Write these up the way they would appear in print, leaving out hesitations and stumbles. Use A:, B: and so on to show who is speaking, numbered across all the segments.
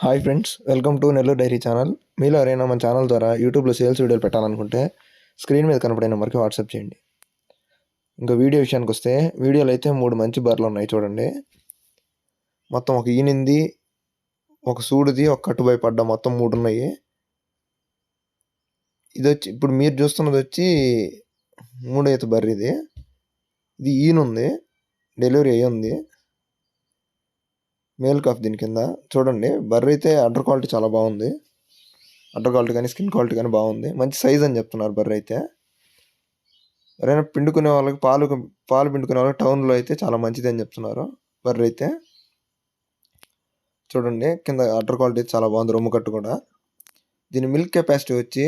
A: Hi friends, welcome to Nellore dairy channel. మీలో ఎవరైనా మన ఛానల్ ద్వారా యూట్యూబ్లో సేల్స్ వీడియోలు పెట్టాలనుకుంటే స్క్రీన్ మీద కనపడే నెంబర్కి వాట్సాప్ చేయండి. ఇంకా వీడియో విషయానికి వస్తే వీడియోలో అయితే 3 మంచి బర్రెలు ఉన్నాయి చూడండి. మొత్తం ఒక ఈనింది, ఒక సూడిది, ఒక కట్టుబై పడ్డ, మొత్తం 3 ఉన్నాయి. ఇది వచ్చి ఇప్పుడు మీరు చూస్తున్నది వచ్చి 3వ ఈత బర్రె. ఇది ఈనుంది, డెలివరీ అయ్యి ఉంది. మేల్ కాఫ్ దీని కింద చూడండి. బర్రె అయితే అడ్డర్ క్వాలిటీ చాలా బాగుంది. అడ్డర్ క్వాలిటీ కానీ స్కిన్ క్వాలిటీ కానీ బాగుంది. మంచి సైజ్ అని చెప్తున్నారు బర్రె అయితే. ఎవరైనా పిండుకునే వాళ్ళకి పాలు పిండుకునే వాళ్ళకి టౌన్లో అయితే చాలా మంచిది అని చెప్తున్నారు బర్రె అయితే. చూడండి కింద అడ్డర్ క్వాలిటీ చాలా బాగుంది, రొమ్ము కట్టు కూడా. దీని మిల్క్ కెపాసిటీ వచ్చి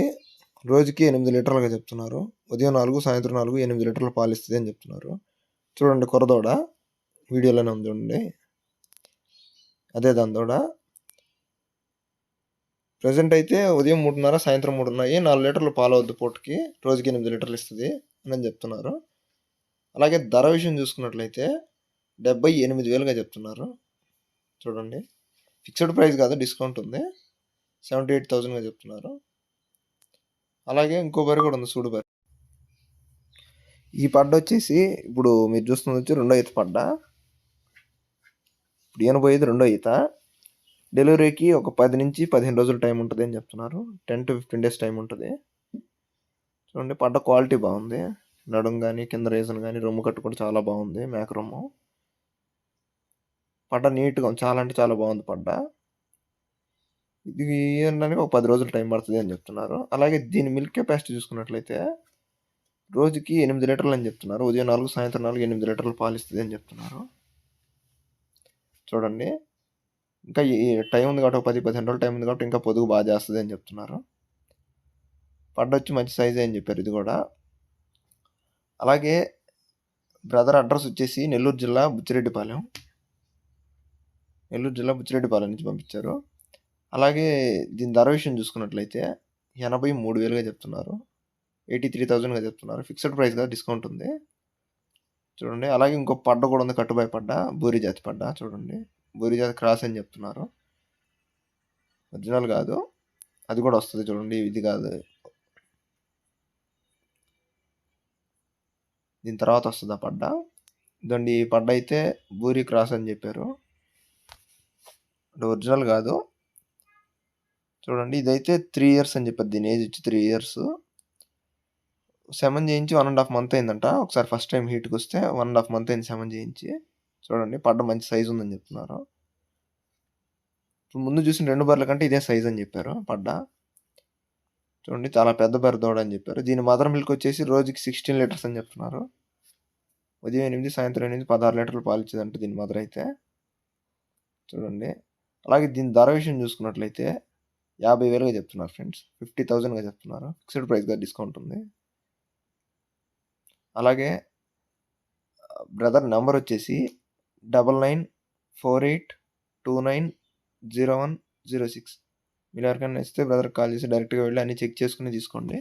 A: రోజుకి 8 లీటర్లుగా చెప్తున్నారు. ఉదయం 4, సాయంత్రం 4, 8 లీటర్ల పాలు ఇస్తుంది అని చెప్తున్నారు. చూడండి కొరదోడ వీడియోలోనే ఉంది చూడండి, అదే దాని దూడ. ప్రజెంట్ అయితే ఉదయం 3:30, సాయంత్రం 3 ఉన్నాయి. 4 లీటర్లు పాలు అవుద్ది పూటకి, రోజుకి 8 లీటర్లు ఇస్తుంది అని చెప్తున్నారు. అలాగే ధర విషయం చూసుకున్నట్లయితే 78,000గా చెప్తున్నారు. చూడండి, ఫిక్స్డ్ ప్రైస్ కాదు, డిస్కౌంట్ ఉంది. 78,000గా చెప్తున్నారు. అలాగే ఇంకో బర్రె కూడా ఉంది, సూడు బర్రె. ఈ పడ్డ వచ్చేసి ఇప్పుడు మీరు చూస్తున్నది వచ్చి 2వ ఈత పడ్డ. ఇప్పుడు ఈనబోయేది 2వ ఈత. డెలివరీకి ఒక 10 నుంచి 15 రోజులు టైం ఉంటుంది అని చెప్తున్నారు. 10 to 15 డేస్ టైం ఉంటుంది. చూడండి పడ్డ క్వాలిటీ బాగుంది. నడుం కానీ కింద రేజన్ కానీ రొమ్ము కట్టు కూడా చాలా బాగుంది, మేక రొమ్ము. పడ్డ నీట్గా చాలా అంటే చాలా బాగుంది పడ్డ. ఇది ఏంటంటే ఒక 10 రోజులు టైం పడుతుంది అని చెప్తున్నారు. అలాగే దీని మిల్క్ కెపాసిటీ చూసుకున్నట్లయితే రోజుకి 8 లీటర్లు అని చెప్తున్నారు. ఉదయం 4, సాయంత్రం 4, 8 లీటర్లు పాలు ఇస్తుంది అని చెప్తున్నారు. చూడండి, ఇంకా ఈ టైం ఉంది కాబట్టి, ఒక 10-15 రోజులు టైం ఉంది కాబట్టి ఇంకా పొదుగు బాగా చేస్తుంది అని చెప్తున్నారు. పడ్డ వచ్చి మంచి సైజే అని చెప్పారు ఇది కూడా. అలాగే బ్రదర్ అడ్రస్ వచ్చేసి నెల్లూరు జిల్లా బుచ్చిరెడ్డిపాలెం నుంచి పంపించారు. అలాగే దీని ధర విషయం చూసుకున్నట్లయితే 83,000గా చెప్తున్నారు. 83,000గా చెప్తున్నారు. ఫిక్స్డ్ ప్రైస్ కదా, డిస్కౌంట్ ఉంది. చూడండి, అలాగే ఇంకో పడ్డ కూడా ఉంది, కట్టుబాయి పడ్డ, బూరి జాతి పడ్డ. చూడండి, బూరి జాతి క్రాస్ అని చెప్తున్నారు. ఒరిజినల్ కాదు, అది కూడా వస్తుంది చూడండి, ఇది కాదు, దీని తర్వాత వస్తుంది ఆ పడ్డ. ఇదండి, ఈ పడ్డ అయితే బూరి క్రాస్ అని చెప్పారు, అంటే ఒరిజినల్ కాదు. చూడండి, ఇదైతే 3 years అని చెప్పారు. దీని ఏజ్ వచ్చి 3 years. సెమన్ చేయించి 1.5 month అయిందంట. ఒకసారి ఫస్ట్ టైం హీట్కి వస్తే 1.5 month అయింది సెమన్ చేయించి. చూడండి, పడ్డ మంచి సైజు ఉందని చెప్తున్నారు. ఇప్పుడు ముందు చూసిన 2 బర్రెల కంటే ఇదే సైజ్ అని చెప్పారు పడ్డ. చూడండి, చాలా పెద్ద బర్రె దూడ అని చెప్పారు. దీని మదర్ మిల్క్ వచ్చేసి రోజుకి 16 లీటర్స్ అని చెప్తున్నారు. ఉదయం 8, సాయంత్రం 8, 16 లీటర్లు పాలు ఇచ్చేదంటే దీని మదర్ అయితే. చూడండి, అలాగే దీని ధర విషయం చూసుకున్నట్లయితే 50,000గా చెప్తున్నారు ఫ్రెండ్స్. 50,000గా చెప్తున్నారు. ఫిక్స్డ్ ప్రైస్గా డిస్కౌంట్ ఉంది. అలాగే బ్రదర్ నెంబర్ వచ్చేసి 9948290106. మీరు ఎవరికైనా ఇస్తే బ్రదర్కి కాల్ చేసి డైరెక్ట్గా వెళ్ళి అన్నీ చెక్ చేసుకుని తీసుకోండి.